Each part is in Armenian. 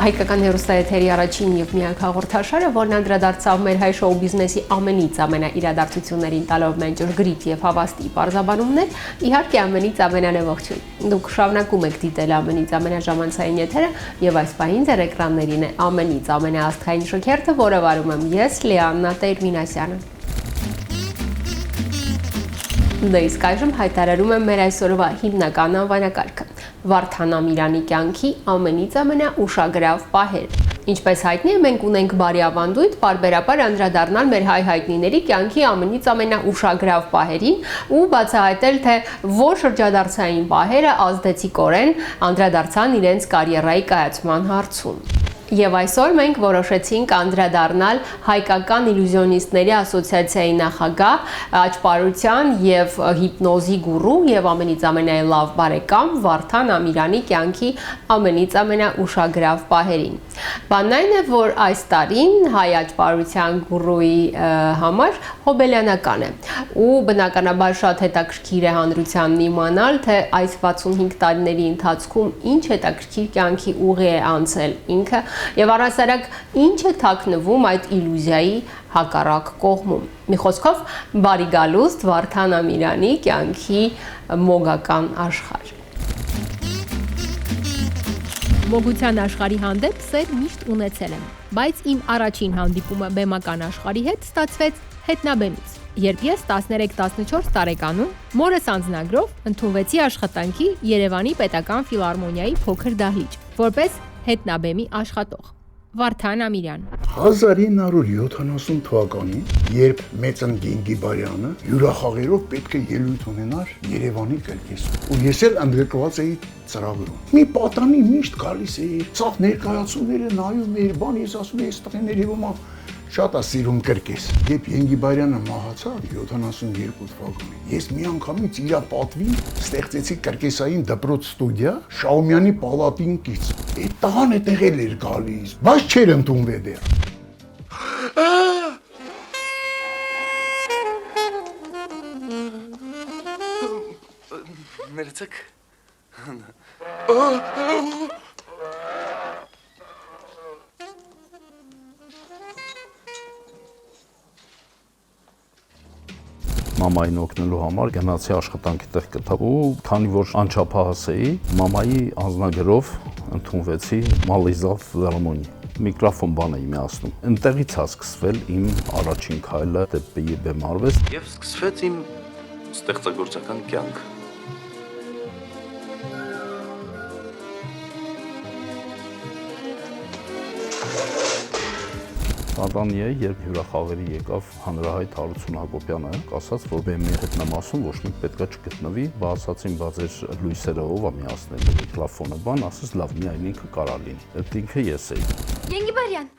Հայկական հեռուստաեթերի առաջին եւ միակ հաղորդաշարը, որն անդրադարձավ մեր հայ շոու բիզնեսի ամենից ամենաիրադարձություններին տալով մենջոր գրիտ եւ հավաստի բարձաբանումներ, իհարկե ամենից ամենանևողջույն։ Դուք շարունակում եք դիտել ամենից ամենաժամանցային եթերը եւ այս պահին ձեր էկրաններին է ամենից ամենաաստղային շքերթը, որը վարում եմ ես, Լիաննա Տեր-Մինասյանը։ Դե իսկ այժմ հայտարարում եմ մեր այսօրվա հիմնական անվանակարգը։ Վարդան Ամիրյանի կյանքի ամենից ամենաուշագրավ պահերը։ Ինչպես հայտնի է, մենք ունենք բարի ավանդույթ պարբերաբար անդրադառնալ մեր հայ հայտնիների կյանքի ամենից ամենաուշագրավ պահերին ու բացահայտել, թե որ շրջադարձային պահերը ազդեցիկորեն անդրադարձան իրենց կարիերայի կայացման հարցում։ Եվ այսօր մենք որոշեցինք անդրադառնալ Հայկական իլյուզիոնիստների ասոցիացիայի նախագահ, աճպարության եւ հիպնոզի գուրու եւ ամենից ամենալավ բարեկամ Վարդան Ամիրյանի կյանքի ամենից ամենաուշագրավ պահերին։ Բանն այն է, որ այս տարին հայ աճպարության գուրուի համար հոբելյանական է ու բնականաբար շատ հետաքրքիր է հանրությանն իմանալ, թե այս 65 տարիների ընթացքում ինչ հետաքրքիր կյանքի ուղի է անցել ինքը եւ առասարակ ինչ է թաքնվում այդ իլյուզիայի հակառակ կողմում։ Մի խոսքով, բարի գալուստ Վարդան Ամիրյանի կյանքի մոգական աշխարհ։ Մոգության աշխարհի հանդեպ սեր միշտ ունեցել եմ, բայց իմ առաջին հանդիպումը բեմական աշխարհի հետ ստացվեց հետնաբեմից։ Երբ ես 13-14 տարեկանում մորս անձնագրով ընդունվեցի աշխատանքի Երևանի Պետական ֆիլհարմոնիայի փոքր դահլիճ, որպես հետնաբեմի աշխատող։ Վարդան Ամիրյան 1970 թվականին, երբ Մեծն Գենգիբարյանը հյուրախաղերով պետք է ելույթ ունենար Երևանի կրկեսում, ու ես էլ ընդգրկված էի ծրագրում։ Մի պատանի միշտ գալիս էի, ցավ ներկայացումները նայում էի, բան ես ասում էի, ստղեների ոմա շատ է սիրում կրկես։ Երբ Գենգիբարյանը մահացավ 72 թվականին, ես միանգամից իր պատվին ստեղծեցի կրկեսային դպրոց ստուդիա Շաումյանի պալատին կից։ Այդ տղան այդտեղ էր գալիս, բայց չէր ընդունվել դեռ։ Ներեցեք։ Մամային օգնելու համար գնացի աշխատանքի տեղ գտա ու քանի որ անչափահաս էի, մամայի անձնագրով ընդունվեցի Մալեզիա ֆիլհարմոնի։ Միկրոֆոն բան էի միացնում։ Այնտեղից է սկսվել իմ առաջին քայլը դեպի բեմարվեստ Եվ սկսվեց իմ ստեղծագործական կյանքը։ Ադանի է, երբ հյուրախաղերի եկավ հանրահայտ Հարություն Հակոբյանը, ասաց, որ բեմի հետնամասում ոչ մեկ պետքա չգտնվի, բա ասացին, բա ձեր լույսերը ով է միացնել միկրոֆոնը, բան, ասես լավ, միայն ինքը կարա լինի։ Այդ ինքը ես էի։ Գենգիբարյան,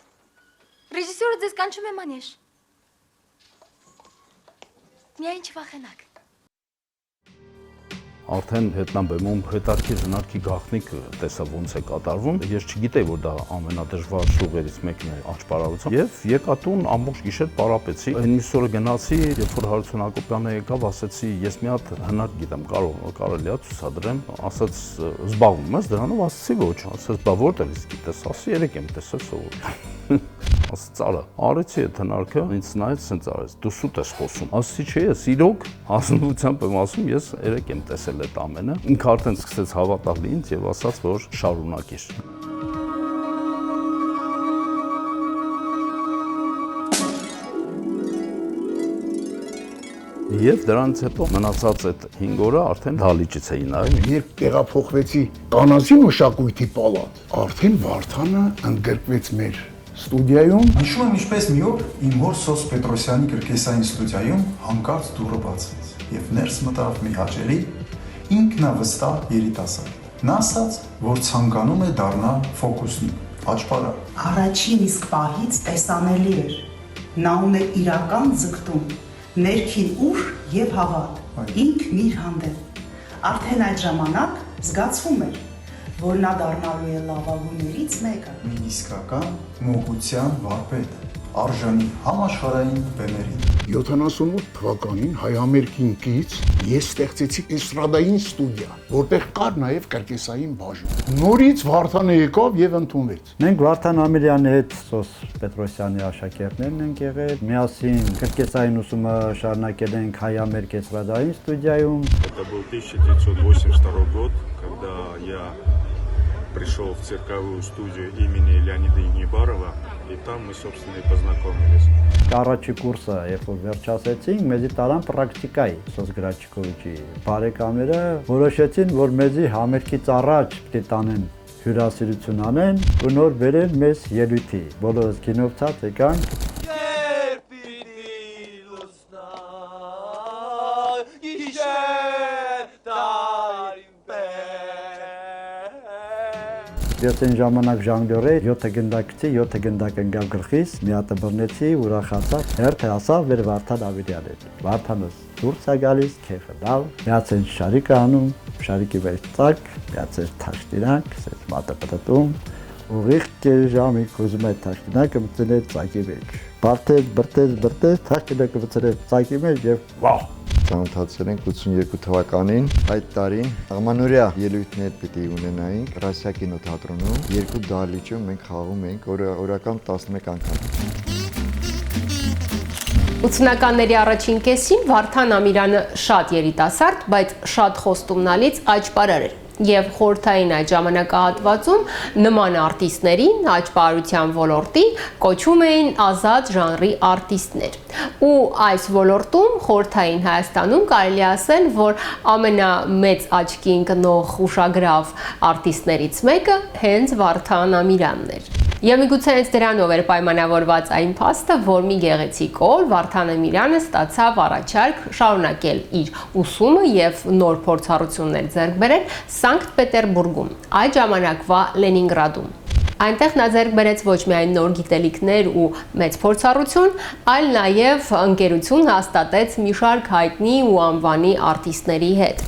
ռեժիսորը ձեզ կանչում է մանեժ։ Միայն չվախենաք։ Արդեն հետնաբեմում հետարքի հնարքի գաղտնիքը տեսա ոնց է կատարվում։ Ես չգիտեի, որ դա ամենադժվար շուղերից մեկն է աճպարարության։ Եվ եկա տուն ամբողջ գիշեր պարապեցի։ Այն մյուս օրը գնացի, երբ որ Հարություն Հակոբյանը եկավ, ասեցի, ես մի հատ հնարք գիտեմ, կարելի է ցուցադրեմ։ Ասաց, զբաղվում ես դրանով, ասեցի ոչ։ Ասաց, բա որտեղից գիտես, ասի, երեք եմ տեսել սովորել։ Ասաց, արա, արեցի այդ հնարքը, ինձ նայեց, սենց արեց, դու սուտ ես խոսում։ Ասեցի, չէ, ես իրոք ազնվությամբ եմ ասում, ես երեք եմ տեսել այդ ամենը։ Ինքը արդեն սկսեց հավատալ ինձ եւ ասաց, որ շարունակիր։ Եվ դրանից հետո մնացած այդ 5 օրը արդեն դահլիճից էի նայում։ Երբ տեղափոխվեցի Կանազի մշակույթի պալատ, արդեն Վարդանը ընդգրկվեց մեր ստուդիայում։ Հիշում եմ, ինչպես մի օր իմ հոր Սոս Պետրոսյանի կրկեսային ստուդիայում հանկարծ դուռը բացվեց եւ ներս մտավ մի հաճելի ինքնավստահ երիտասարդ։ Նա ասաց, որ ցանկանում է դառնալ ֆոկուսնիկ, աճպարար։ Առաջին իսկ պահից տեսանելի էր։ Նա ուներ իրական ձգտում, ներքին ուժ եւ հավատ, ինքն իր հանդեպ։ Արդեն այդ ժամանակ զգացվում էր, որ նա դառնալու է լավագույններից մեկը։ Մի իսկական մոգության վարպետ, արժանի համաշխարհային բեմերին։ 78 թվականին հայ-ամերիկին կից ես ստեղծեցի էստրադային ստուդիա, որտեղ կար նաև կրկեսային բաժին։ Նորից Վարդանը եկավ եւ ընդունվեց։ Մենք Վարդան Ամիրյանի հետ Սոս Պետրոսյանի աշակերտներն ենք եղել, միասին կրկեսային ուսումը շարունակել ենք հայ-ամերիկ էստրադային ստուդիայում։ Это был 1982 год, когда я пришел в цирковую студию имени Леонида Егнибарова, и там мы, собственно, и познакомились. Առաջի կուրսը, երբ որ վերջացեցինք, մեզի տարան պրակտիկայի Սոս Գրաչիկովիչի բարեկամները որոշեցին, որ մեզի համերգից առաջ պիտի տանեն հյուրասիրություն անեն ու նոր բերեն մեզ ելույթի։ Բոլորս գինով ցած եկանք։ Ես այն ժամանակ ժանգլյոր էի, 7 գնդակցի, 7 գնդակ ընկավ գլխիս, մի հատ բռնեցի, ուրախացա, հերթ հասավ մեր Վարդան Ամիրյանին։ Վարդանս դուրս է գալիս, քեֆը լավ, միացեն շարիկը անում, շարիկի մեջ ծակ, միացեն թաշտինակ, սենց մատը պտտում, ուղիղ ժամիկ ուզում այդ թաշտինակը մտցնել ծակի մեջ։ Բրտեց, թաշտինակը մտցնել ծակի մեջ եւ վահ։ Ծանոթացել ենք 82 թվականին, այդ տարին Աղմանորյա ելույթներ պիտի ունենայինք Ռասիա կինոթատրոնում, 2 դահլիճում մենք խաղում էինք օրական 11 անգամ։ 80-ականների առաջին կեսին Վարդան Ամիրյանը շատ երիտասարդ, բայց շատ խոստումնալից աճպարար էր։ Եվ խորհրդային այդ ժամանակահատվածում նման արտիստներին աճպարության ոլորտի կոչում էին ազատ ժանրի արտիստներ։ Ու այս ոլորտում խորհրդային Հայաստանում կարելի ասել, որ ամենամեծ աչքի ընկնող ուշագրավ արտիստներից մեկը հենց Վարդան Ամիրյանն էր։ Եվ միգուցե հենց դրանով էր պայմանավորված այն փաստը, որ մի գեղեցիկ օր Վարդան Ամիրյանը ստացավ առաջարկ շարունակել իր ուսումը եւ նոր փորձառություններ ձեռք բերել Սանկտ Պետերբուրգում, այդ ժամանակվա Լենինգրադում։ Այնտեղ նա ձեռք բերեց ոչ միայն նոր գիտելիքներ ու մեծ փորձառություն, այլ նաև ընկերություն հաստատեց մի շարք հայտնի ու անվանի արտիստների հետ։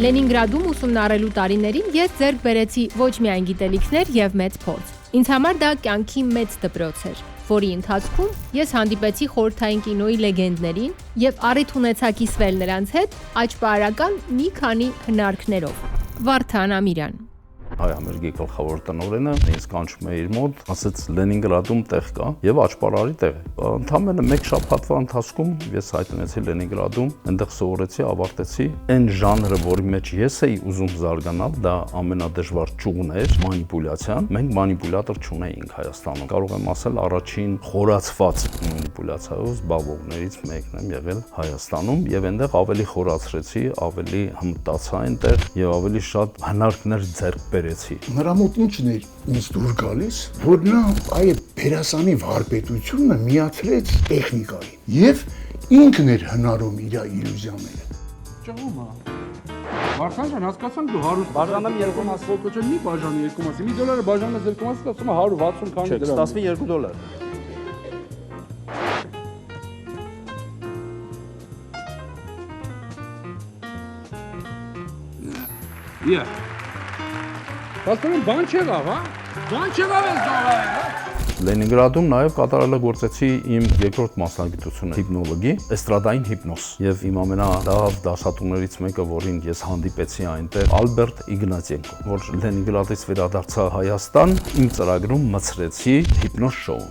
Լենինգրադում ուսումնառելու տարիներին ես ձեռք բերեցի ոչ միայն գիտելիքներ եւ մեծ փորձ։ Ինձ համար դա կյանքի մեծ դպրոց էր, որի ընթացքում ես հանդիպեցի խորհրդային կինոյի լեգենդներին եւ առիթ ունեցա կիսվել նրանց հետ աճպարարական մի քանի հնարքներով։ Վարդան Ամիրյան Հայ-ամերիկի գլխավոր տնօրենը ինձ կանչում է իր մոտ, ասեց Լենինգրադում տեղ կա եւ աճպարարի տեղ է։ Ընդամենը մեկ շաբաթվա ընթացքում ես հայտնվեցի Լենինգրադում, այնտեղ սովորեցի, ավարտեցի այն ժանրը, որի մեջ ես էի ուզում զարգանալ, դա ամենադժվար ճյուղն էր, մանիպուլյացիան։ Մենք մանիպուլյատոր չունեինք Հայաստանում։ Կարող եմ ասել, առաջին խորացված մանիպուլյացիայով զբաղվողներից մեկն եմ եղել Հայաստանում եւ այնտեղ ավելի խորացրեցի, ավելի հմտացա այնտեղ եւ ավելի շատ հնարքներ ձեռք բերեցի։ Նրա մոտ ինչն էր ինձ դուր գալիս, որ նա այդ բերասանի վարպետությունը միացրեց տեխնիկային եւ ինքն էր հնարում իր իլյուզիաները։ Ճողումա։ Վարդան ջան, հասկացանք դու 100 բաժանում 2 մաս ֆոտոչը մի բաժանի 2 մասի։ Մի դոլարը բաժանած 2 մասի ստացվում է 160 քանի դրամ։ Ստացվի 2 դոլար։ Yeah. Հասկանում բան չեղավ, հա? Բան չեղավ ես դողը, հա? Լենինգրադում նաև կատարելագործեցի իմ երկրորդ մասնագիտությունը հիպնոլոգի, էստրադային հիպնոզ։ Եվ իմ ամենալավ դասատուներից մեկը, որին ես հանդիպեցի այնտեղ, Ալբերտ Իգնատյենկո, որ Լենինգրադից վերադարձա Հայաստան, իմ ծրագրում մցրեցի հիպնոզ շոու։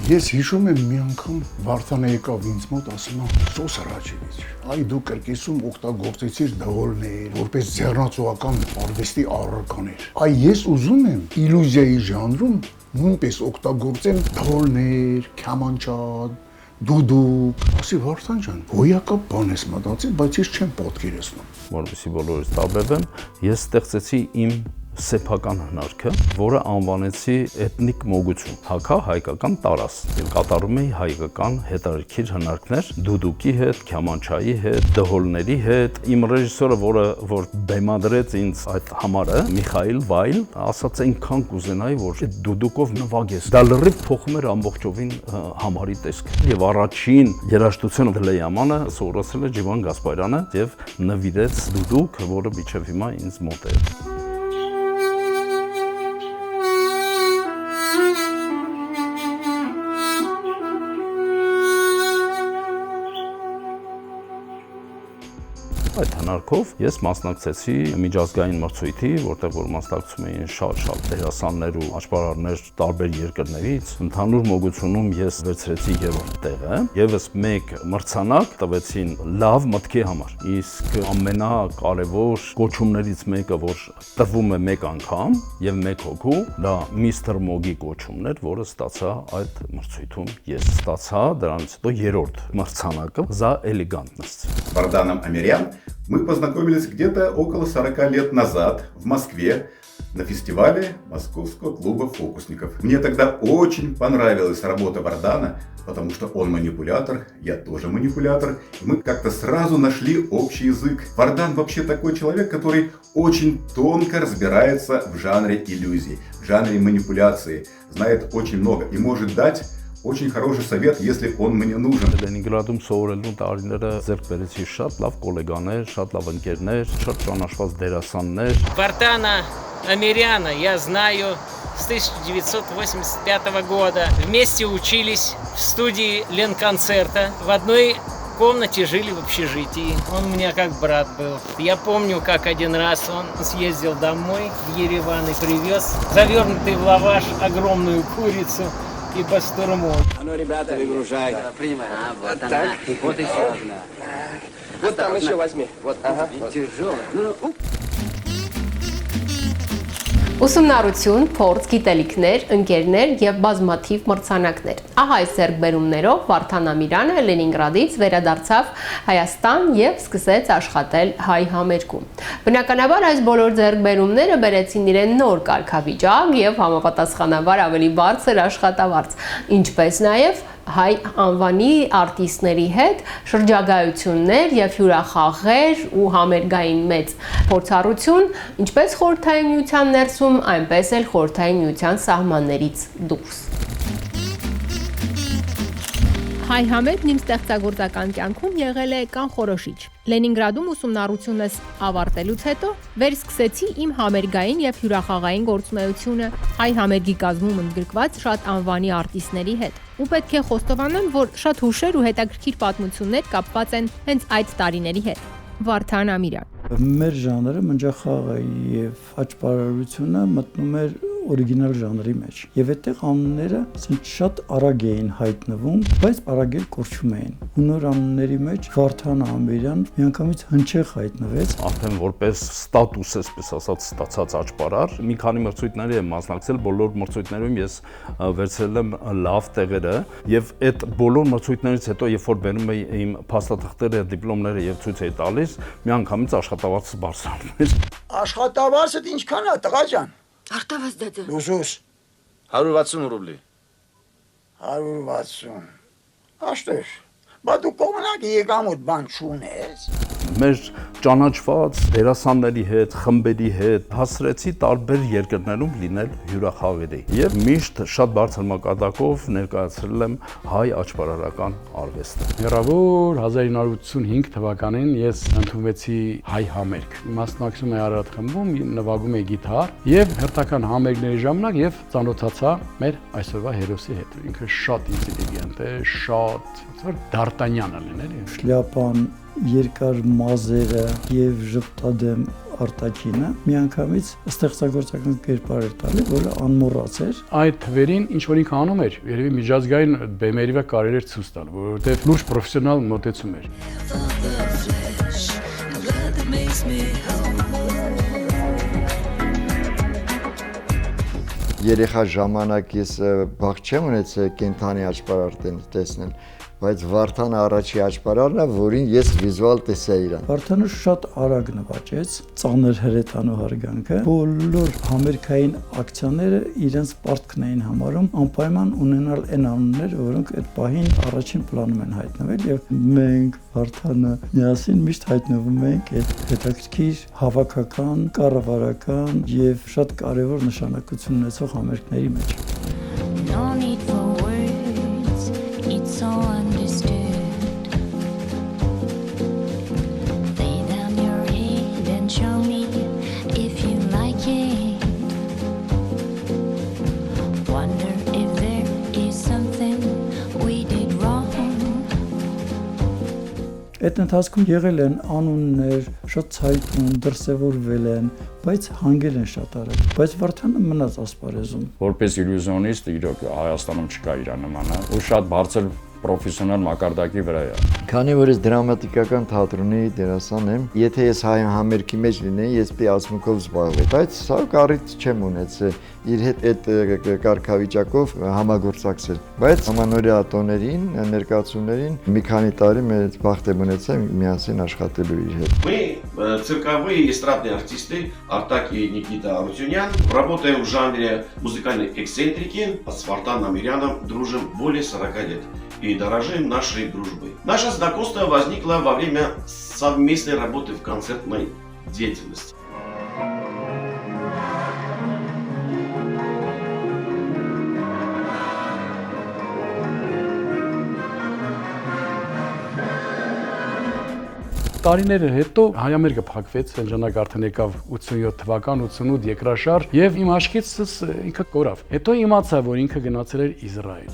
Ես հիշում եմ մի անգամ Վարդանը եկավ ինձ մոտ, ասում է. «Սոս Հրաչևիչ, այ դու կրկեսում օգտագործեցիր դհոլներ, որպես ձեռնացողական արվեստի առարկաներ։ Այ ես ուզում եմ իլյուզիայի ժանրում նույնպես օգտագործեմ դհոլներ, քամանչա, դուդուկ»։ Ասի Վարդան ջան, հոյակապ բան ես մտածել, բայց ես չեմ պատկերացնում։ Որովհետեւ բոլորից տարբերվեմ, ես ստեղծեցի իմ սեփական հնարքը, որը անվանեցի էթնիկ մոգություն, հակա-հայկական տարաս։ Եվ կատարում էի հայկական հետաքրքիր հնարքներ դուդուկի հետ, քյամանչայի հետ, դհոլների հետ։ Իմ ռեժիսորը, որ բեմադրեց ինձ այդ համարը, Միխայիլ Վայլ, ասաց այնքան կուզենայի, որ այդ դուդուկով նվագես։ Դա լրիվ փոխում էր ամբողջովին համարի տեսքը։ Եվ առաջին երաժշտությունը Դլեյամանը սովորացել է Ջիվան Գասպարյանը եւ նվիրեց դուդուկ, որը մինչեւ հիմա ինձ մոտ է։ Այդ հնարքով ես մասնակցեցի միջազգային մրցույթի, որտեղ որ մասնակցում էին շատ դերասաններ ու աճպարարներ տարբեր երկրներից։ Ընդհանուր մոգությունում ես վերցրեցի երրորդ տեղը, եւս մեկ մրցանակ տվեցին լավ մտքի համար։ Իսկ ամենակարևոր կոչումներից մեկը, որ տրվում է մեկ անգամ եւ մեկ հոգու, դա Միսթր Մոգի կոչումն էր, որը ստացա այդ մրցույթում ես ստացա, դրանից հետո երրորդ մրցանակը «За элегантность». Варданом Амирян мы познакомились где-то около 40 лет назад в Москве на фестивале Московского клуба фокусников. Мне тогда очень понравилась работа Вардана, потому что он манипулятор, я тоже манипулятор, и мы как-то сразу нашли общий язык. Вардан вообще такой человек, который очень тонко разбирается в жанре иллюзий, в жанре манипуляции, знает очень много и может дать очень хороший совет, если он мне нужен. Լենինգրադում սովորելու տարիները ձեռք բերեցի շատ լավ գոլեգաներ, շատ լավ ընկերներ, շատ ճանաչված դերասաններ։ Вардана Амиряна я знаю с 1985 года. Вместе учились в студии Ленконцерта. В одной комнате жили в общежитии. Он у меня как брат был. Я помню, как один раз он съездил домой в Ереван и привез завернутый в лаваш огромную курицу и бастурму. А ну, ребята, выгружай. Принимай. Вот так. Вот еще одна. Вот там еще возьми. Вот, ага. Тяжелая. Ուսումնառություն, փորձ, գիտելիքներ, ընկերներ եւ բազմաթիվ մրցանակներ։ Ահա այս ձեռքբերումներով Վարդան Ամիրյանը Լենինգրադից վերադարձավ Հայաստան եւ սկսեց աշխատել հայ համերգում։ Բնականաբար այս բոլոր ձեռքբերումները բերեցին իրեն նոր կարգավիճակ եւ համապատասխանաբար ավելի բարձր աշխատավարձ, ինչպես նաեւ հայ անվանի արտիստների հետ շրջագայություններ եւ հյուրախաղեր ու համերգային մեծ փորձառություն, ինչպես խորհրդային միության ներսում, այնպես էլ խորհրդային միության սահմաններից դուրս։ Հայ համերգն իմ ստեղծագործական կյանքում եղել է կանխորոշիչ։ Լենինգրադում ուսումնառությունս ավարտելուց հետո վերսկսեցի իմ համերգային եւ հյուրախաղային գործունեությունը հայ համերգի կազմում ընդգրկված շատ անվանի արտիստների հետ։ Ու պետք է խոստովանեմ, որ շատ հուշեր ու հետաքրքիր պատմություններ կապված են հենց այդ տարիների հետ։ Վարդան Ամիրյան։ Մեր ժանրը մնջախաղը եւ աճպարարությունը մտնում էր օրիգինալ ժանրի մեջ։ Եվ այդտեղ անունները շատ արագ էին հայտնվում, բայց արագ էլ կորչում էին։ Ու նոր անունների մեջ Վարդան Ամիրյան միանգամից հնչեղ հայտնվեց։ Արդեն որպես ստատուս, այսպես ասած, ստացած աճպարար, մի քանի մրցույթների եմ մասնակցել, բոլոր մրցույթներում ես վերցրել եմ լավ տեղերը, եւ այդ բոլոր մրցույթներից հետո, երբ որ բերում էի իմ փաստաթղթերը, դիպլոմները եւ ցույց էի տալիս, միանգամից աշխատավարձը բարձրանում էր։ Աշխատավարձը ինչքան է, տղա ջան։ Արտավազ դեդը։ Ուզուս 160 ռուբլի։ 160։ Աշտեր։ Բա դու կողմնակի եկամուտ բան չունես։ Մեր ճանաչված դերասանների հետ, խմբերի հետ հասրեցի տարբեր երկրներում լինել հյուրախաղերի եւ միշտ շատ բարձր մակարդակով ներկայացրել եմ հայ աճպարարական արվեստը։ Հեռավոր 1985 թվականին ես ընդունվեցի հայ համերգ։ Մասնակցում էի Արարատ խմբում, նվագում էի գիտար եւ հերթական համերգների ժամանակ եւ ծանոթացա մեր այսօրվա հերոսի հետ։ Ինքը շատ ինտելիգենտ է, շատ Դարտանյանը լինել է։ Շլյապան, երկար մազերը եւ ժպտադեմ արտաքինը միանգամից ստեղծագործական կերպար էր տալի, որը անմոռաց էր։ Այդ թվերին ինչ որ ինքը անում էր, երևի միջազգային բեմերի վրա կարելի էր ցույց տալ, որովհետեւ լուրջ պրոֆեսիոնալ մոտեցում էր։ Երեխա ժամանակ ես բախ չեմ ունեցել կենթանի աճպարար տեսնել, բայց Վարդանը առաջի աճպարարն է, որին ես վիզուալ տեսա իրան։ Վարդանը շատ արագ նվաճեց, ծանր հրետանու հարգանքը։ Բոլոր համերգային ակցիաները իրենց պարտքն էին համարում անպայման ունենալ այն անուններ, որոնք այդ պահին առաջին պլանում են հայտնվել եւ մենք Վարդանը միասին միշտ հայտնվում ենք այդ հետաքրքիր հավաքական, կառավարական եւ շատ կարեւոր նշանակություն ունեցող համերգների մեջ։ No need for words, it's all understood. Lay down your head and show me if you like it. Wonder if there is something we did wrong. Այդ ընթացքում եղել են անուններ, շատ ցայտուն, դրսևորվել են, բայց հանգել են շատ արագ։ Բայց Վարդանը մնաց ասպարեզում։ Որպես իլյուզիոնիստ իրոք Հայաստանում չկա իր նմանը, ու շատ բարձր պրոֆեսիոնալ մակարդակի վրա է։ Քանի որ ես դրամատիկական թատրոնի դերասան եմ, եթե ես հայ համերգի մեջ լինեի, ես պիտի ասմունքով զբաղվեի, բայց սա կարիք չեմ ունեցել իր հետ այդ կարգավիճակով համագործակցել։ Բայց ամանորյա տոներին, ներկայացումներին մի քանի տարի մեծ բախտ եմ ունեցել միասին աշխատելու իր հետ։ Мы цирковые эстрадные артисты Артак и Никита Арутюнян. Работаем в жанре музыкальной эксцентрики. С Вартаном Амиряном дружим более 40 лет и дорожим нашей дружбой. Наше знакомство возникло во время совместной работы в концертной деятельности. Տարիներ հետո հայամերգը փակվեց, այն ժամանակ արդեն եկավ 87 թվական, 88 երկրաշարժ եւ իմ աչքիցս ինքը կորավ։ Հետո իմացա, որ ինքը գնացել էր Իսրայել։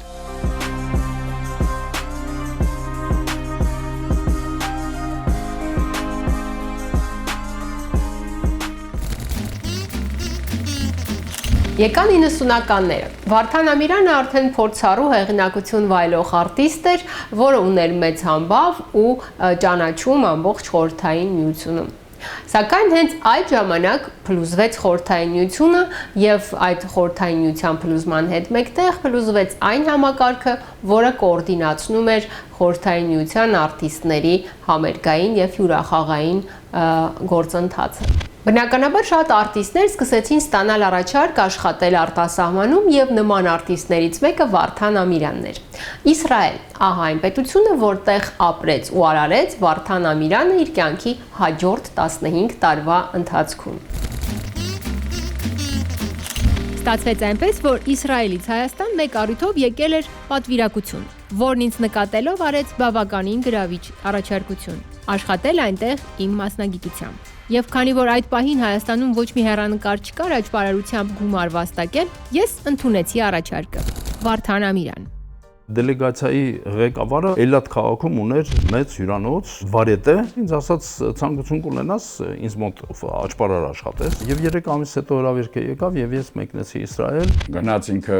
Եկան 90-ականները։ Վարդան Ամիրյանը արդեն փորձառու հեղինակություն վայելող արտիստ էր, որը ուներ մեծ համբավ ու ճանաչում ամբողջ խորհրդային միությունում։ Սակայն հենց այդ ժամանակ փլուզվեց խորհրդային միությունը եւ այդ խորհրդային միության փլուզման հետ մեկտեղ փլուզվեց այն համակարգը, որը կոորդինացնում էր խորհրդային միության արտիստների համերգային եւ հյուրախաղային գործընթացը։ Բնականաբար շատ արտիստներ սկսեցին ստանալ առաջարկ աշխատել արտասահմանում եւ նման արտիստներից մեկը Վարդան Ամիրյանն էր։ Իսրայել, ահա այն պետությունը, որտեղ ապրեց ու արարեց Վարդան Ամիրյանը իր կյանքի հաջորդ 15 տարվա ընթացքում։ Ստացվեց այնպես, որ Իսրայելից Հայաստան մեկ առիթով եկել էր պատվիրակություն, որն ինձ նկատելով արեց բավականին գրավիչ առաջարկություն՝ աշխատել այնտեղ իմ մասնագիտությամբ։ Եվ քանի որ այդ պահին Հայաստանում ոչ մի հեռանկար չկար աճպարարությամբ գումար վաստակել, ես ընդունեցի առաջարկը։ Վարդան Ամիրյան։ Դելեգացիայի ղեկավարը Էլլատ քաղաքում ուներ մեծ հյուրանոց, վարետե, ինձ ասաց ցանկություն կունենաս ինձ մոտ աճպարար աշխատես, եւ 3 ամիս հետո հրավերքը եկավ եւ ես մեկնեցի Իսրայել։ Գնաց ինքը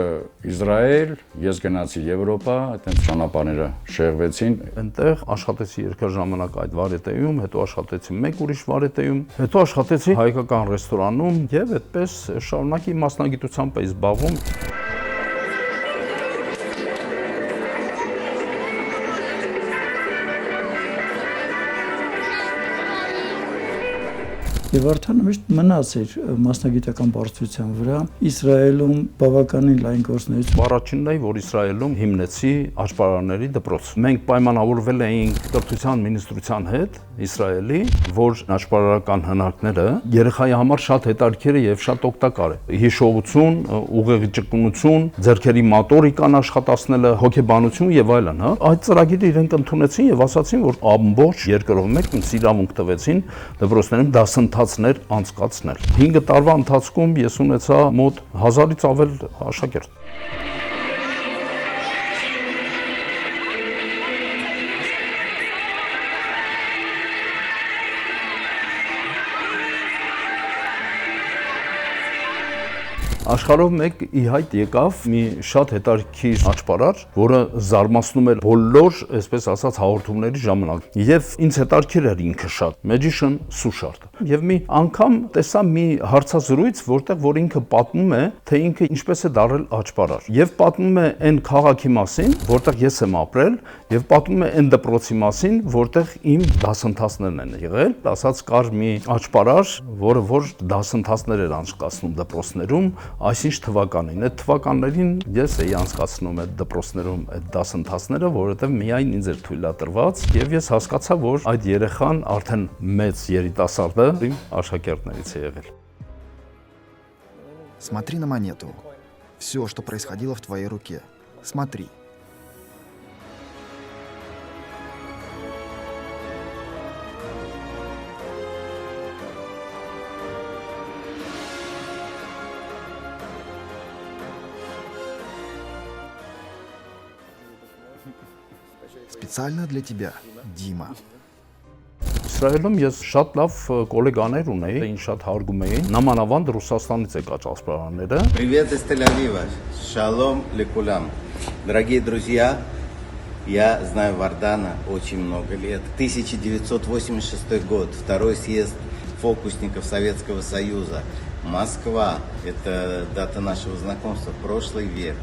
Իսրայել, ես գնացի Եվրոպա, այդտեղ ճանապարհները շեղվեցին։ Այնտեղ աշխատեցի երկար ժամանակ այդ վարետեում, հետո աշխատեցի մեկ ուրիշ վարետեում, հետո աշխատեցի հայկական ռեստորանում եւ այդպես շարունակի մասնագիտությամբ էի զբաղվում։ Եվ Վարդանը միշտ մնաց իր մասնագիտական բարձրության վրա, Իսրայելում բավականին լայն գործունեություն։ Առաջինն էի, որ Իսրայելում հիմնեցի աճպարարների դպրոց։ Մենք պայմանավորվել էինք կրթության մինիստրության հետ Իսրայելի, որ աճպարարական հնարքները երեխայի համար շատ հետաքրքիր է եւ շատ օգտակար է։ Հիշողություն, ուղեղի ճկունություն, ձեռքերի մոտորիկան աշխատացնելը, հոգեբանություն եւ այլն, հա։ Այդ ծրագիրը իրենք ընդունեցին եւ ասացին, որ ամբողջ երկրով մեկ ինձ իրավունք տվեցին դպրոցներում դասընթացներ անցկացնել։ 5 տարվա ընթացքում ես ունեցա մոտ 1000-ից ավել աշակերտ։ Աշխարհով մեկ ի հայտ եկավ մի շատ հետաքրքիր աճպարար, որը զարմացնում էր բոլոր, այսպես ասած, հաղորդումների ժամանակ։ Եվ ինձ հետաքրքիր էր ինքը շատ, Magician Sushard։ Եվ մի անգամ տեսա մի հարցազրույց, որ ինքը պատմում է, թե ինքը ինչպես է դարել աճպարար։ Եվ պատմում է այն քաղաքի մասին, որտեղ ես եմ ապրել, եւ պատմում է այն դպրոցի մասին, որտեղ իմ դասընթացներն են եղել։ Ասած կար մի աճպարար, որ դասընթացներ էր անցկացնում դպրոցներում, այսինչ թվականին։ Այդ թվականներին ես էի անցկացնում այդ դպրոցներում այդ դասընթացները, որովհետեւ միայն инձ էր թույլատրված, եւ ես հասկացա, որ այդ երեխան արդեն մեծ երիտասարդ է, իմ աշակերտներից է եղել։ Смотри на монету. Все, что происходило в твоей руке. Смотри. Специально для тебя, Дима. Իսրայելում ես շատ լավ գոլեգաներ ունեի, ինձ շատ հարգում էին, նամանավանդ Ռուսաստանից եկած ասպարանները։ Привет из Тель-Авива. Шалом лекулам. Дорогие друзья, я знаю Вардана очень много лет. 1986 год, второй съезд фокусников Советского Союза. Москва, это дата нашего знакомства, прошлый век.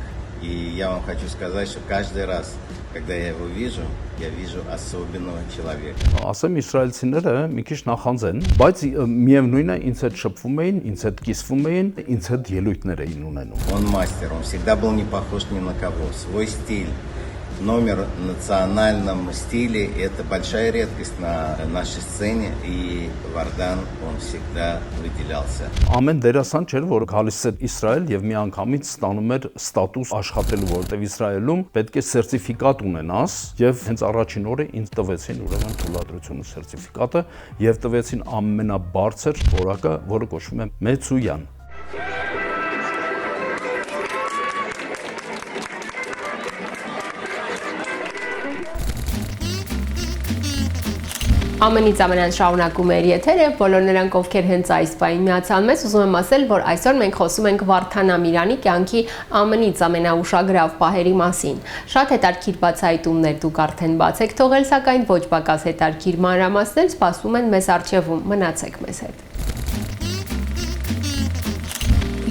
И я вам хочу сказать, что каждый раз, когда я его вижу, я вижу особенного человека. Ասեմ իսրայելցիները մի քիչ նախանձ են, բայց միևնույն է ինձ հետ շփվում էին, ինձ հետ կիսվում էին, ինձ հետ ելույթներ էին ունենում։ Он мастер, он всегда был не похож ни на кого. Свой стиль, номер в национальном стиле – это большая редкость на нашей сцене, и Вардан, он всегда выделялся. Ամեն դերասան չէր, որ գալիս էր Իսրայել եւ միանգամից ստանում էր ստատուս աշխատելու, որովհետեւ Իսրայելում պետք է սերտիֆիկատ ունենաս եւ հենց առաջին օրը ինձ տվեցին ուրեմն թույլատրությունը սերտիֆիկատը եւ տվեցին ամենաբարձր որակը, որը կոչվում է Մեծույան։ Ամենից ամենան շարունակում էր եթերը, բոլոր նրանք, ովքեր հենց այս պահին միացան մեզ, ուզում եմ ասել, որ այսօր մենք խոսում ենք Վարդան Ամիրյանի կյանքի ամենից ամենաուշագրավ պահերի մասին։ Շատ հետաքրքիր բացահայտումներ դուք արդեն բաց եք թողել, սակայն ոչ պակաս հետաքրքիր մանրամասներ սպասում են մեզ առջևում։ Մնացեք մեզ հետ։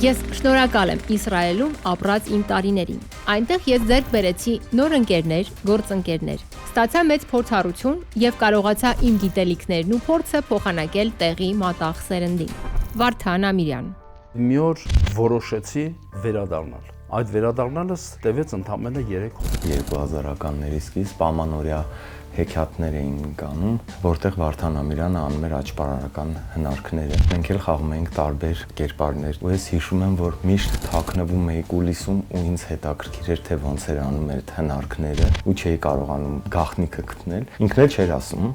Ես շնորհակալ եմ Իսրայելում ապրած իմ տարիներին։ Այնտեղ ես ձեռք բերեցի նոր ընկերներ, գործընկերներ։ Ստացա մեծ փորձառություն եւ կարողացա իմ գիտելիքներն ու փորձը փոխանակել տեղի մատաղ սերնդին։ Վարդան Ամիրյան։ Մի օր որոշեցի վերադառնալ։ Այդ վերադառնալս տևեց ընդամենը 3 օր։ 2000-ականների սկիզբ ամանորյա հեքիաթներ էին կանում, որտեղ Վարդան Ամիրյանը անում էր աճպարարական հնարքները։ Մենք էլ խաղում էինք տարբեր կերպարներ։ Ու ես հիշում եմ, որ միշտ թաքնվում էի կուլիսում ու ինձ հետաքրքիր էր, թե ոնց էր անում այդ հնարքները, ու չէի կարողանում գաղտնիքը գտնել։ Ինքն էլ չէր ասում։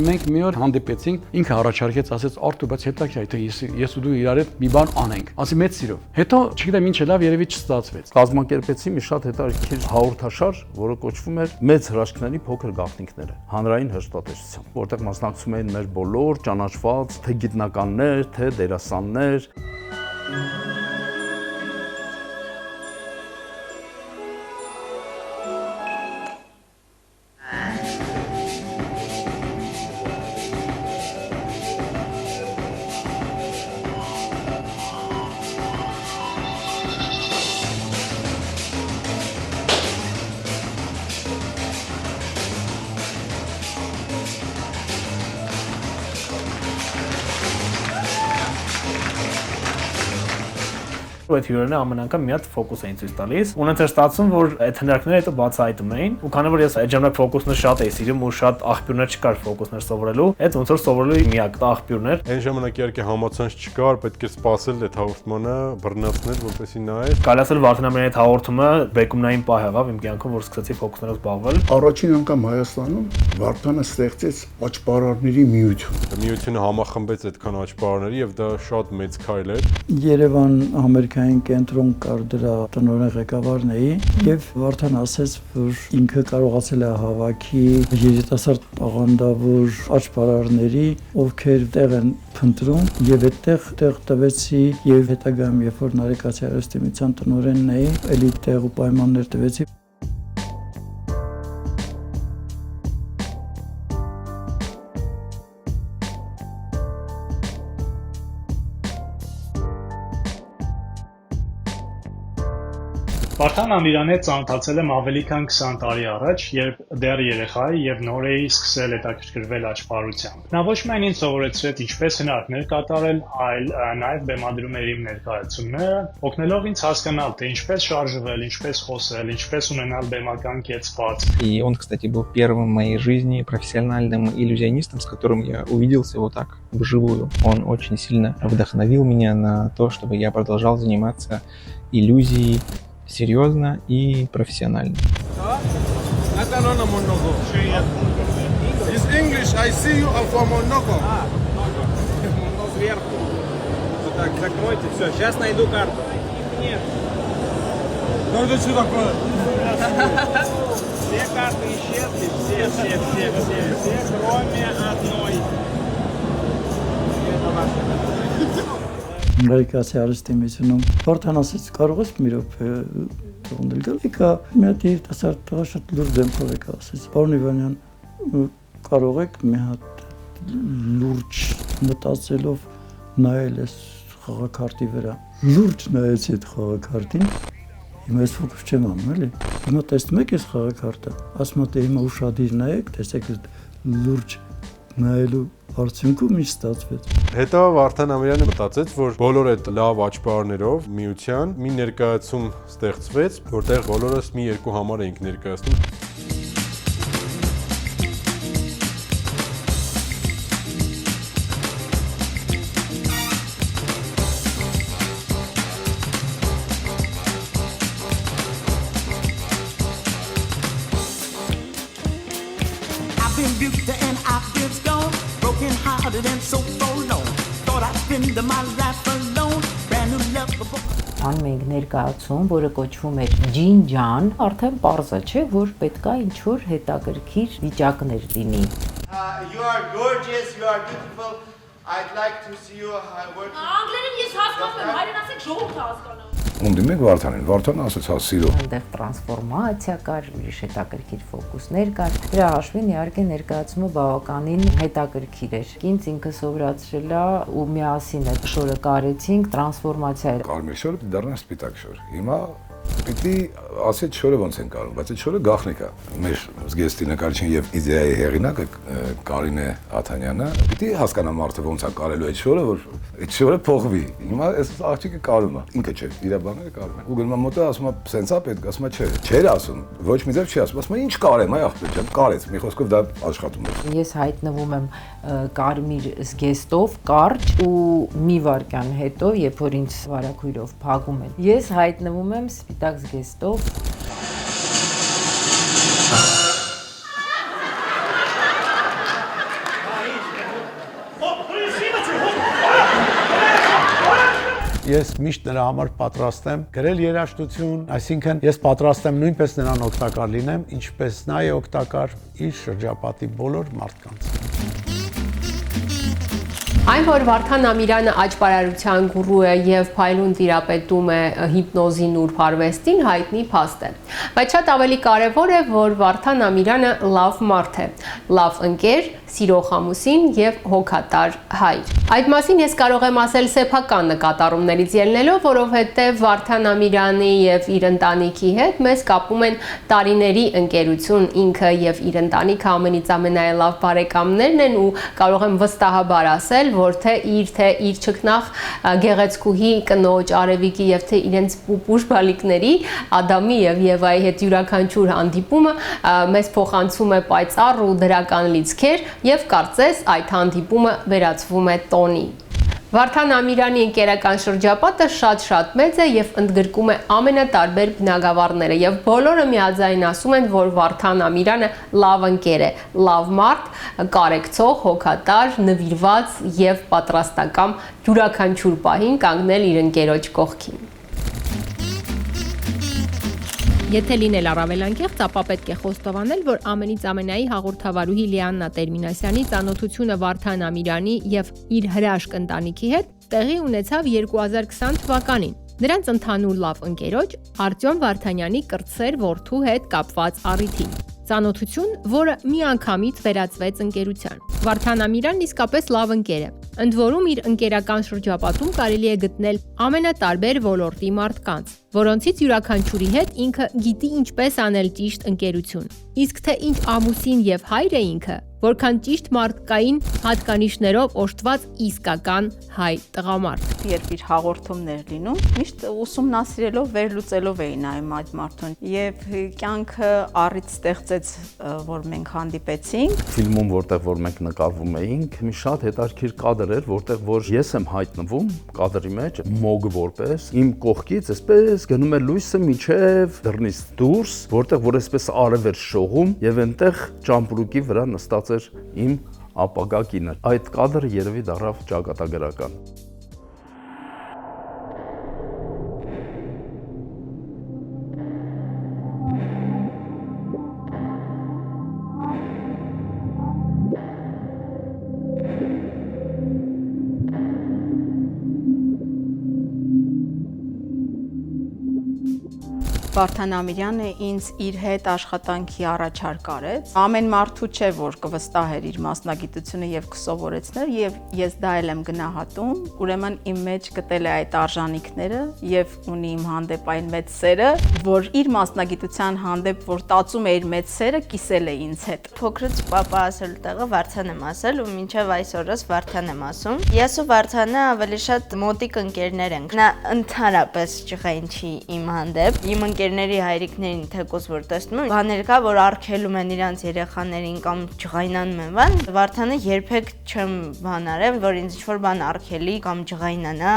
Մենք մի օր հանդիպեցինք, ինքը առաջարկեց, ասեց Արտուր, բայց հետաքրքիր է, թե ես ու դու իրար հետ մի բան անենք։ Ասի մեծ սիրով։ Հետո, չգիտեմ ինչ է լավ, երևի չստացվեց։ Կազմակերպեցի մի շատ հետաքրքիր հաղորդաշար, որը կոչվում էր Մեծ հրաշքների փոքր գաղտնիքները, հանրային հրաշքատեսությամբ, որտեղ մասնակցում էին մեր բոլոր ճանաչված թե գիտնականներ, թե դերասաններ։ Այդ հյուրերն ամեն անգամ մի հատ ֆոկուս էին ցույց տալիս։ Ունենց էր ստացվում, որ այդ հնարքները հետո բացահայտում էին, ու քանի որ ես այդ ժամանակ ֆոկուսները շատ էի սիրում ու շատ աղբյուրներ չկար ֆոկուսներ սովորելու, այդ ոնց որ սովորելու միակ աղբյուրներ։ Այն ժամանակ իհարկե համացանց չկար, պետք էր սպասել այդ հաղորդմանը, բռնացնել, որպեսզի նայես։ Կարելի ասել Վարդան Ամիրյանի այդ հաղորդումը բեկումնային պահ եղավ իմ կյանքում, որ սկսեցի ֆոկուսներով զբաղվել։ Առաջին անգամ Հայաստանում Վարդանը ստեղծեց աճպարարների միություն։ Միությունը համախմբեց այդքան աճպարարների եւ դա շատ մեծ քայլ էր։ Երևան համերգային կենտրոն կար դրա տնօրեն ղեկավարն էի եւ Վարդան ասեց, որ ինքը կարողացել է հավաքի երիտասարդ տաղանդավոր աճպարարների, ովքեր տեղ են փնտրում եւ այդտեղ տվեցի եւ հետագայում երբ որ Նարեկացի արհեստի տնօրենն էի, էլի տեղ ու պայմաններ տվեցի։ Վարդան Ամիրյանի հետ ծանոթացել եմ ավելի քան 20 տարի առաջ, երբ դեռ երեխա էի եւ նոր էի սկսել հետաքրքրվել աճպարարությամբ։ Նա ոչ միայն ինձ սովորեցրեց ինչպես հնարքներ катарել, այլ նաեւ բեմադրումների ներկայացումները, օգնելով ինձ հասկանալ, թե ինչպես շարժվել, ինչպես խոսել, ինչպես ունենալ բեմական կեցված։ И он, кстати, был первым в моей жизни профессиональным иллюзионистом, с которым я увиделся вот так вживую. Он очень сильно вдохновил меня на то, чтобы я продолжал заниматься иллюзией серьезно и профессионально. It's English. I see you are from Monaco. Сверху. Вот так, закройте, все. Сейчас найду карту. Нет. Ну это что такое? Все карты исчезли, все, кроме одной. Это ваша. Նարեկացի արհեստի միությունում Վարդան ասեց կարող ես մի րոպե թողնել գալ։ Եկա մի հատ երիտասարդ տղա շատ լուրջ դեմքով եկա ասեց. Պարոն Իվանյան, կարող եք մի հատ լուրջ մտածելով նայել այս խաղաքարտի վրա։ Լուրջ նայեցի այդ խաղաքարտին։ Հիմա ես ֆոկուս չեմ անում, էլի։ Հիմա տեսնում եք այս խաղաքարտը։ Ասում եմ, հիմա ուշադիր նայեք, տեսեք լուրջ նայելու արդյունքում ինչ ստացվեց։ Հետո Վարդան Ամիրյանը մտածեց, որ բոլոր այդ լավ աճպարարներով միության մի ներկայացում ստեղծվեց, որտեղ բոլորս մի երկու համար էինք ներկայացնում։ I've been beauty and I've been scorned, broken hearted and so forlorn. Thought I'd spend my life alone, brand new love. Անում ենք ներկայացում, որը կոչվում է Ջինջան, արդեն պարզ է, չէ, որ պետքա ինչ-որ հետաքրքիր վիճակներ լինի։ You are gorgeous, you are beautiful. I'd like to see you working. Անգլերեն ես հասկանում եմ, հայրեն ասեք ժողովուրդ հասկանում։ Ունդի մեկ Վարդանին, Վարդանը ասեց հա սիրո։ Այնտեղ տրանսֆորմացիա կար, ուրիշ հետաքրքիր ֆոկուսներ կար։ Դրա հաշվին իհարկե ներկայացումը բավականին հետաքրքիր էր։ Ինձ ինքը սովորացրել է ու միասին այդ շորը կարեցինք, տրանսֆորմացիա էր։ Կարմիր շորը դառնա սպիտակ շոր։ Հիմա պիտի ասել շորը ոնց են կարում, բայց այդ շորը գաղտնիք է։ Մեր զգեստի նկարիչին եւ իդեայի հեղինակը Կարինե Աթանյանը պիտի հասկանա մարդը ոնց է կարելու այդ շորը, որ այդ շորը փոխվի։ Հիմա այս աղջիկը կարում է, ինքը չէ, իր բաները կարում են։ Ու գնում մոտը ասում է, սենցա պետք, ասում է չէ, չէր ասում, ոչ մի ձև չի ասում, ասում է ինչ կարեմ, այ աղբեր ջան, կարեց, մի խոսքով դա աշխատում է։ Ես հայտնվում եմ կարմիր զգեստով, կարճ ու մի վայրկյան հետո, երբ որ ինձ վարակույրով փակում են, ես հայտնվում եմ սպիտակ զգեստով։ Ես միշտ նրա համար պատրաստ եմ գրել երաժշտություն, այսինքն ես պատրաստ եմ նույնպես նրան օգտակար լինեմ, ինչպես նա է օգտակար իր շրջապատի բոլոր մարդկանց։ Այն, որ Վարդան Ամիրյանը աճպարարության գուրու է եւ փայլուն տիրապետում է հիպնոզի նուրբ արվեստին, հայտնի փաստ է։ Բայց շատ ավելի կարեւոր է, որ Վարդան Ամիրյանը լավ մարդ է, լավ ընկեր, սիրող ամուսին եւ հոգատար հայր։ Այդ մասին ես կարող եմ ասել սեփական նկատառումներից ելնելով, որովհետեւ Վարդան Ամիրյանի եւ իր ընտանիքի հետ մեզ կապում են տարիների ընկերություն, ինքը եւ իր ընտանիքը ամենից ամենալավ բարեկամներն են ու կարող եմ վստահաբար ասել, որ թե իր չքնախ գեղեցկուհի կնոջ Արևիկի եւ թե իրենց պուպուշ բալիկների Ադամի եւ Եվայի հետ յուրաքանչյուր հանդիպումը մեզ փոխանցում է պայծառ ու դրական լիցքեր եւ կարծես այդ հանդիպումը վերածվում է տոնի։ Վարդան Ամիրյանի ընկերական շրջապատը շատ մեծ է եւ ընդգրկում է ամենատարբեր բնագավառները եւ բոլորը միաձայն ասում են, որ Վարդան Ամիրյանը լավ ընկեր է, լավ մարդ, կարեկցող, հոգատար, նվիրված եւ պատրաստական յուրաքանչյուր պահին կանգնել իր ընկերոջ կողքին։ Եթե լինել առավել անկեղծ, ապա պետք է խոստովանել, որ ամենից ամենայի հաղորդավարուհի Լիաննա Տերմինասյանի ծանոթությունը Վարդան Ամիրյանի եւ իր հրաշք ընտանիքի հետ տեղի ունեցավ 2020 թվականին։ Նրանց ընդհանուր լավ ընկերոջ Արտյոմ Վարդանյանի կրտսեր որդու հետ կապված առիթին։ Ծանոթություն, որը միանգամից վերածվեց ընկերության։ Վարդան Ամիրյանն իսկապես լավ ընկեր է։ Ընդ որում իր ընկերական շրջապատում կարելի է գտնել ամենատարբեր ոլորտի մարդկանց, որոնցից յուրաքանչյուրի հետ ինքը գիտի ինչպես անել ճիշտ ընկերություն։ Իսկ թե ինչ ամուսին եւ հայր է ինքը, որքան ճիշտ մարդկային հատկանիշներով օժտված իսկական հայ տղամարդ։ Երբ իր հաղորդումներ լինում, միշտ ուսումնասիրելով վերլուծելով էի նայում այդ մարդուն եւ կյանքը առիթ ստեղծեց, որ մենք հանդիպեցինք։ Ֆիլմում, որտեղ որ մենք նկարվում էինք, մի շատ հետաքրքիր կադր էր, որտեղ որ ես եմ հայտնվում կադրի մեջ, մոգը որպես իմ կողքից այսպես գնում է լույսը միջև դռնից դուրս, որտեղ որ այսպես արև էր շողում եւ այնտեղ ճամպրուկի վրա նստած էր իմ ապագա կինը։ Այդ կադրը երևի դառավ ճակատագրական։ Վարդան Ամիրյանը ինձ իր հետ աշխատանքի առաջարկ արեց։ Ամեն մարդու չէ, որ կվստահեր իր մասնագիտությունը եւ կսովորեցներ, եւ ես դա էլ եմ գնահատում։ Ուրեմն իմ մեջ գտել է այդ արժանինքները եւ ունի իմ հանդեպ այն մեծ սերը, որ իր մասնագիտության հանդեպ, որ տածում է իր մեծ սերը, կիսել է ինձ հետ։ Փոքրից պապա ասել տեղը Վարդան եմ ասել ու մինչև այսօրս Վարդան եմ ասում։ Ես ու Վարդանը ավելի շատ մոտիկ ընկերներ ենք։ Նա ընդհանրապես ջղային չի իմ հանդեպ։ Իմ ընկերների հայրիկներին թեկոս որ տեսնում են, բաներ կա, որ արգելում են իրանց երեխաներին կամ ջղայնանում են բան։ Վարդանը երբեք չեմ բան արել, որ ինձ ինչ-որ բան արգելի կամ ջղայնանա։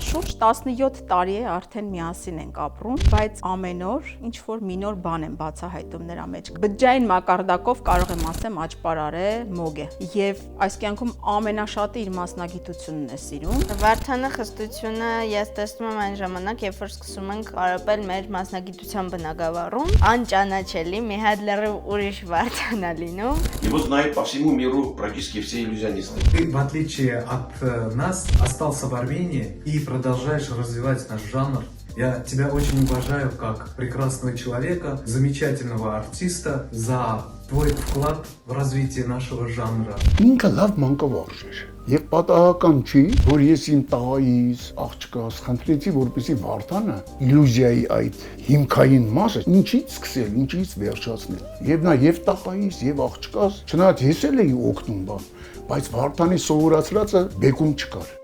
Շուրջ 17 տարի է արդեն միասին ենք ապրում, բայց ամեն օր ինչ-որ մի նոր բան եմ բացահայտում նրա մեջ։ Բջջային մակարդակով կարող եմ ասեմ աճպարար է, մոգ է։ Եվ այս կյանքում ամենաշատը իր մասնագիտությունն է սիրում։ Վարդանը խստությունը ես տեսնում եմ այն ժամանակ, երբ որ սկսում ենք արաբել մեր մասնագիտության բնագավառում, անճանաչելի մի հատ լրիվ ուրիշ Վարդան է լինում։ Его знают по всему миру практически все иллюзионисты. Ты, в отличие от нас, остался в Армении и продолжаешь развивать наш жанр. Я тебя очень уважаю как прекрасного человека, замечательного артиста за твой вклад в развитие нашего жанра. Ինքը լավ մանկավարժ էր եւ պատահական չի, որ ես իմ տղայիս, աղջկաս խնդրեցի, որպեսզի Վարդանը իլյուզիայի այդ հիմքային մասը ինչից սկսել, ինչից վերջացնել։ Եվ նա եւ տղայիս եւ աղջկաս, չնայած ես էլ էի օգնում բան, բայց Վարդանի սովորացրածը բեկում չկար։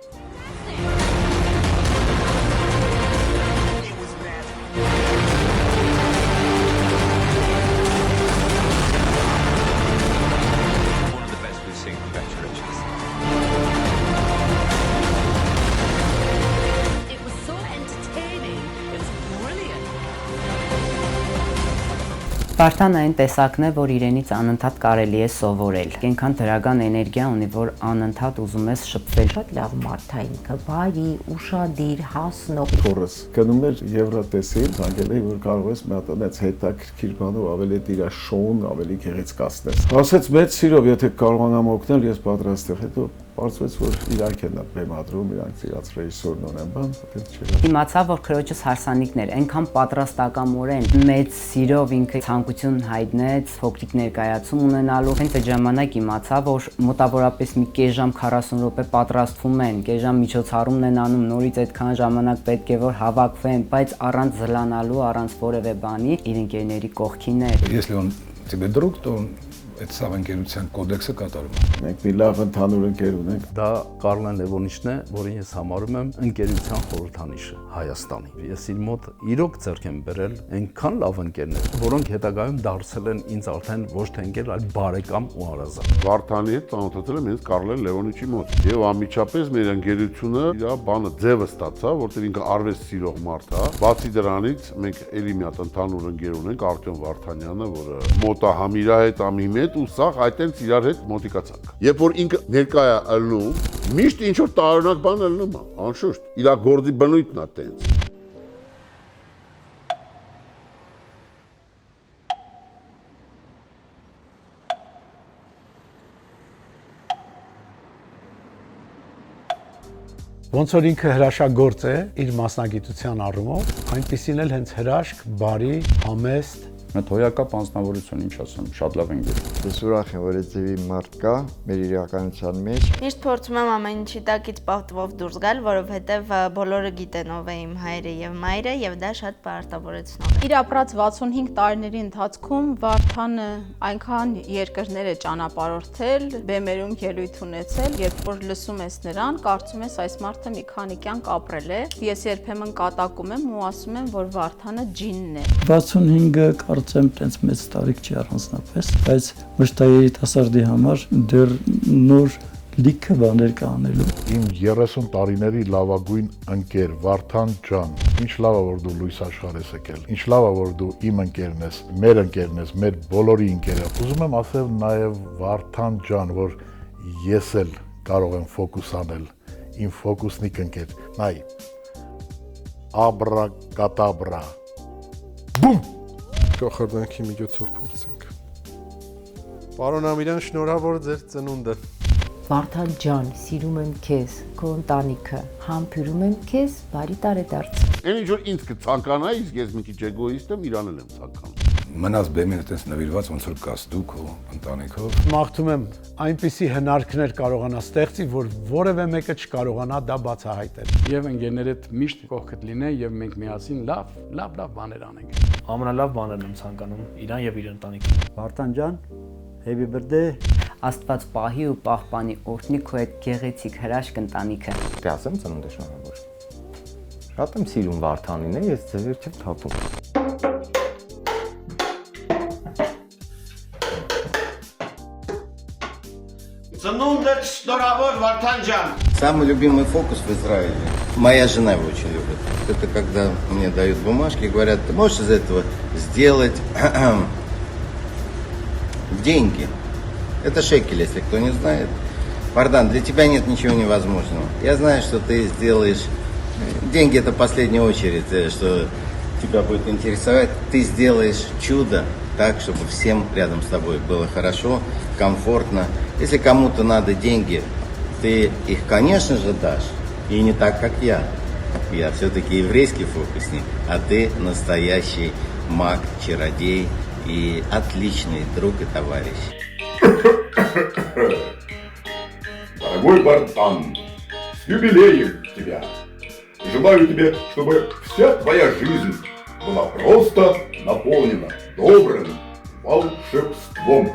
Վարդան այն տեսակն է, որ իրենից անընդհատ կարելի է սովորել։ Այնքան դրական էներգիա ունի, որ անընդհատ ուզում ես շփվել։ Շատ լավ մարդ է ինքը, բարի, ուշադիր, հասնող։ Թորս գնում էր Եվրատեսին, ցանկել էի, որ կարող ես մի հատ այնց հետաքրքիր բանով ավելի իր շոուն ավելի գեղեցկացնել։ Ասեց մեծ սիրով, եթե կարողանամ օգնել, ես պատրաստ եմ։ Հետո Պարզվեց, որ իրանք են բեմադրում, իրանք իրաց ռեժիսորն ունեն բան, այդպես չէ։ Իմացա, որ քրոջս հարսանիքներ, այնքան պատրաստակամորեն մեծ սիրով ինքը ցանկություն հայտնեց փոքրիկ ներկայացում ունենալու։ Հենց այդ ժամանակ իմացա, որ մոտավորապես մի կես ժամ 40 րոպե պատրաստվում են, кես ժամ միջոցառումն են անում, նորից այդքան ժամանակ պետք է որ հավաքվեն, բայց առանց զլանալու, առանց որևէ բանի իր ընկերների կողքին է։ Если он тебе друг, то այդ սավընկերության կոդեքսը կատարում է։ Մենք մի լավ ընդհանուր ընկեր ունենք։ Դա Կարլեն Լևոնիչն է, որին ես համարում եմ ընկերության խորհրդանիշը Հայաստանի։ Ես իր մոտ իրոք ձեռք եմ բերել այնքան լավ ընկերներ, որոնք հետագայում դարձել են ինձ արդեն ոչ թե ընկեր, այլ բարեկամ ու հարազատ։ Վարդանի հետ ծանոթացել եմ հենց Կարլեն Լևոնիչի մոտ։ Եվ անմիջապես մեր ընկերությունը իր բանը ձևը ստացավ, որտեղ ինքը արվեստ սիրող մարդ է։ Բացի դրանից մենք ելի մի հատ ընդհանուր ընկեր ունենք Արտյոմ Վարդանյանը, որը մոտ է համ իր հետ, համ իմ հետ ու սաղ այդտենց իրար հետ մոտիկացանք։ Երբ որ ինքը ներկա է ելնում, միշտ ինչ որ տարօրինակ բան ելնում է, անշուշտ։ Իր գործի բնույթն է տենց։ Ոնց որ ինքը հրաշագործ է իր մասնագիտության առումով, այնպիսին էլ հենց հրաշք, բարի, համեստ, Մեծ հոյակապ անձնավորություն, ինչ ասեմ, շատ լավ ենք գիտում։ Ես ուրախ եմ, որ այդ ձևի մարդ կա մեր իրականության մեջ։ Միշտ փորձում եմ ամեն ինչի տակից պահտվով դուրս գալ, որովհետև բոլորը գիտեն ով է իմ հայրը եւ մայրը եւ դա շատ պարտավորեցնող է։ Իր ապրած 65 տարիների ընթացքում Վարդանը այնքան երկրներ է ճանապարհորդել, բեմերում ելույթ ունեցել, երբ որ լսում ես նրան, կարծում ես այս մարդը մի քանի կյանք ապրել է։ Ես երբեմն կատակում եմ ու ասում եմ, որ Վարդանը ջինն է։ 65-ը կարծեմ տենց մեծ տարիք չի առանձնապես, բայց մշտայ երիտասարդի համար դեռ նոր լիքը բաներ կա անելու։ Իմ 30 տարիների լավագույն ընկեր Վարդան ջան, ինչ լավ է որ դու լույս աշխարհ ես եկել։ Ինչ լավ է որ դու իմ ընկերն ես, մեր ընկերն ես, մեր բոլորի ընկերը։ Ուզում եմ ասել նաև Վարդան ջան, որ ես էլ կարող եմ ֆոկուս անել, իմ ֆոկուսնիկ ընկեր։ Նայ։ Աբրակադաբրա։ Բում։ Կախարդանքի միջոցով փորձենք։ Պարոն Ամիրյան, շնորհավոր ձեր ծնունդը։ Վարդան ջան, սիրում եմ քեզ, քո ընտանիքը, համբուրում եմ քեզ, բարի տարեդարձ։ Այն ինչ որ ինձ կցանկանա, իսկ ես մի քիչ էգոիստ եմ, իրանել եմ ցանկանում։ Մնաս բեմին այդպես նվիրված ոնց որ կաս դու քո ընտանիքով։ Մաղթում եմ այնպիսի հնարքներ կարողանա ստեղծի, որ որևէ մեկը չկարողանա դա բացահայտել։ Եվ ընկերներդ միշտ կողքդ լինեն եւ մենք միասին լավ բաներ անենք։ Ամենալավ բաներն եմ ցանկանում իրան եւ իր ընտանիքին։ Վարդան ջան, happy birthday։ Աստված պահի ու պահպանի օրհնի քո այդ գեղեցիկ հրաշք ընտանիքը։ Դե ասեմ ծնունդը շնորհավոր։ Շատ եմ սիրում Վարդանին, ես ձեր չեմ թափում։ Ծնունդդ շնորհավոր Վարդան ջան։ Самый любимый фокус в Израиле. Моя жена его очень любит. Это когда мне дают бумажки и говорят, ты можешь из этого сделать деньги. Это шекель, если кто не знает. Вардан, для тебя нет ничего невозможного. Я знаю, что ты сделаешь... Деньги это последняя очередь, что тебя будет интересовать. Ты сделаешь чудо так, чтобы всем рядом с тобой было хорошо, комфортно. Если кому-то надо деньги, ты их, конечно же, дашь. И не так, как я. Я все-таки еврейский фокусник, а ты настоящий маг, чародей и отличный друг и товарищ. Дорогой Вардан, с юбилеем тебя! Желаю тебе, чтобы вся твоя жизнь была просто наполнена добрым волшебством.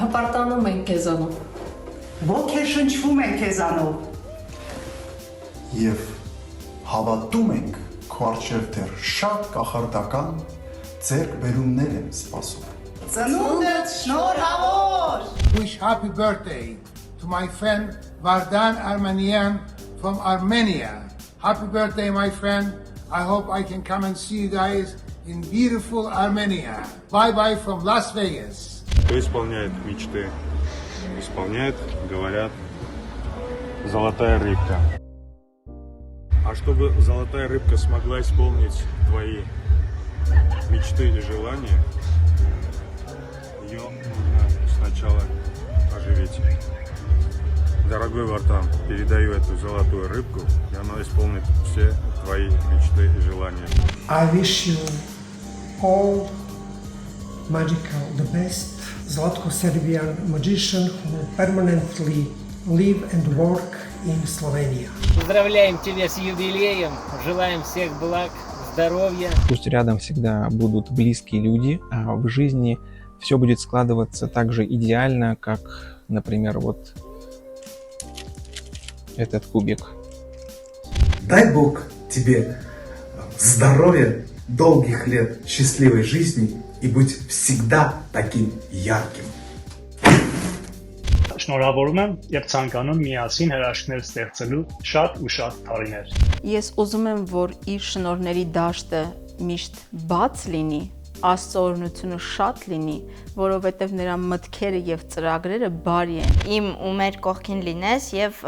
Հպարտանում ենք քեզանով։ Ոգեշնչվում ենք քեզանով։ Եվ հավատում ենք քո առջև դեռ շատ կախարդական ձեռքբերումներ եմ սպասում։ Ծնունդդ շնորհավոր։ Wish happy birthday to my friend Vardan Armenian from Armenia. Happy birthday, my friend. I hope I can come and see you guys in beautiful Armenia. Bye-bye from Las Vegas. Кто исполняет мечты? Исполняет, говорят, золотая рыбка. А чтобы золотая рыбка смогла исполнить твои мечты и желания, ее нужно сначала оживить. Дорогой Вартан, передаю эту золотую рыбку, и она исполнит все твои мечты и желания. I wish you all magical, the best Zlatko Serbian magician who permanently live and work in Slovenia. Поздравляем тебя с юбилеем, желаем всех благ, здоровья. Пусть рядом всегда будут близкие люди, а в жизни все будет складываться так же идеально, как, например, вот этот кубик. Дай Бог тебе здоровья, долгих лет счастливой жизни и быть всегда таким ярким. Շնորհավորում եմ եւ ցանկանում միասին հրաշքներ ստեղծելու շատ ու շատ տարիներ։ Ես ուզում եմ, որ իր շնորհների դաշտը միշտ բաց լինի, Աստծո օրհնությունը շատ լինի, որովհետև նրա մտքերը եւ ծրագրերը բարի են։ Իմ ու մեր կողքին լինես եւ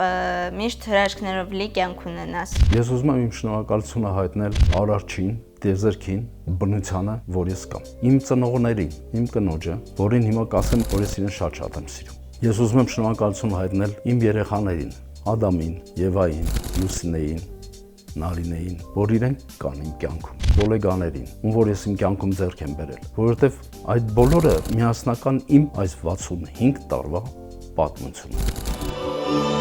միշտ հրաշքներով լի կյանք ունենաս։ Ես ուզում եմ իմ շնորհակալությունը հայտնել Արարչին, Տիեզերքին, բնությանը, որ ես կամ։ Իմ ծնողներին, իմ կնոջը, որին հիմա կասեմ, որ ես իրեն շատ եմ սիրում։ Ես ուզում եմ շնորհակալություն հայտնել իմ երեխաներին, Ադամին, Եվային, Լուսինեին, Նարինեին, որ իրենք կան իմ կյանքում, գոլեգաներին, ում որ ես իմ կյանքում ձեռք եմ բերել, որովհետև այդ բոլորը միասնական իմ այս 65 տարվա պատմությունն է։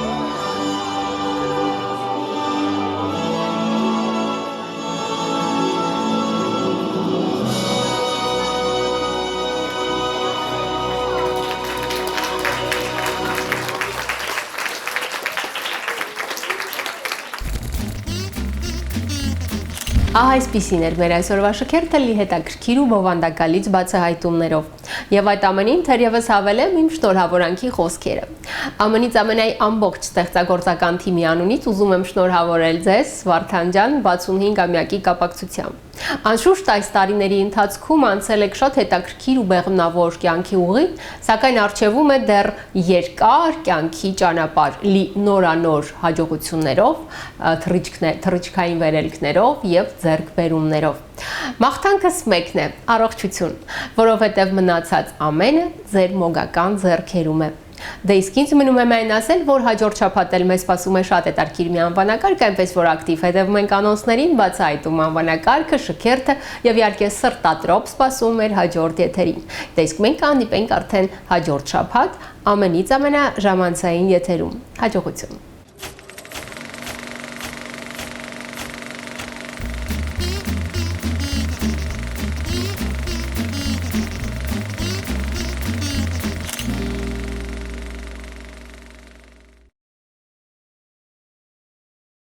Այսպիսին էր մեր այսօրվա շքերթը լի հետաքրքիր ու բովանդակալից բացահայտումներով։ Եվ այդ ամենին թերևս հավելեմ իմ շնորհավորանքի խոսքերը։ ԱՄՆ-ից ամենայ ամբողջ ստեղծագործական թիմի անունից ուզում եմ շնորհավորել ձեզ, Վարդան ջան, 65-ամյակի կապակցությամբ։ Անշուշտ այս տարիների ընթացքում անցել եք շատ հետաքրքիր ու բեղմնավոր կյանքի ուղի, սակայն առջևում է դեռ երկար կյանքի ճանապարհ՝ լի նորանոր հաջողություններով, թռիչքային վերելքներով եւ ձեռքբերումներով։ Մաղթանքս մեկն է՝ առողջություն, որովհետեւ մնացած ամենը ձեր մոգական ձեռքերում է։ Դե իսկ ինձ մնում է միայն ասել, որ հաջորդ շաբաթ մեզ սպասում է շատ հետաքրքիր մի անվանակարգ, այնպես որ ակտիվ հետևում ենք անոնսներին, բացահայտում անվանակարգը, շքերթը եւ իհարկե սրտատրոփ սպասում մեր հաջորդ եթերին։ Դե իսկ մենք հանդիպենք արդեն հաջորդ շաբաթ ամենից ամենաժամանցային եթերում։ Հաջողություն։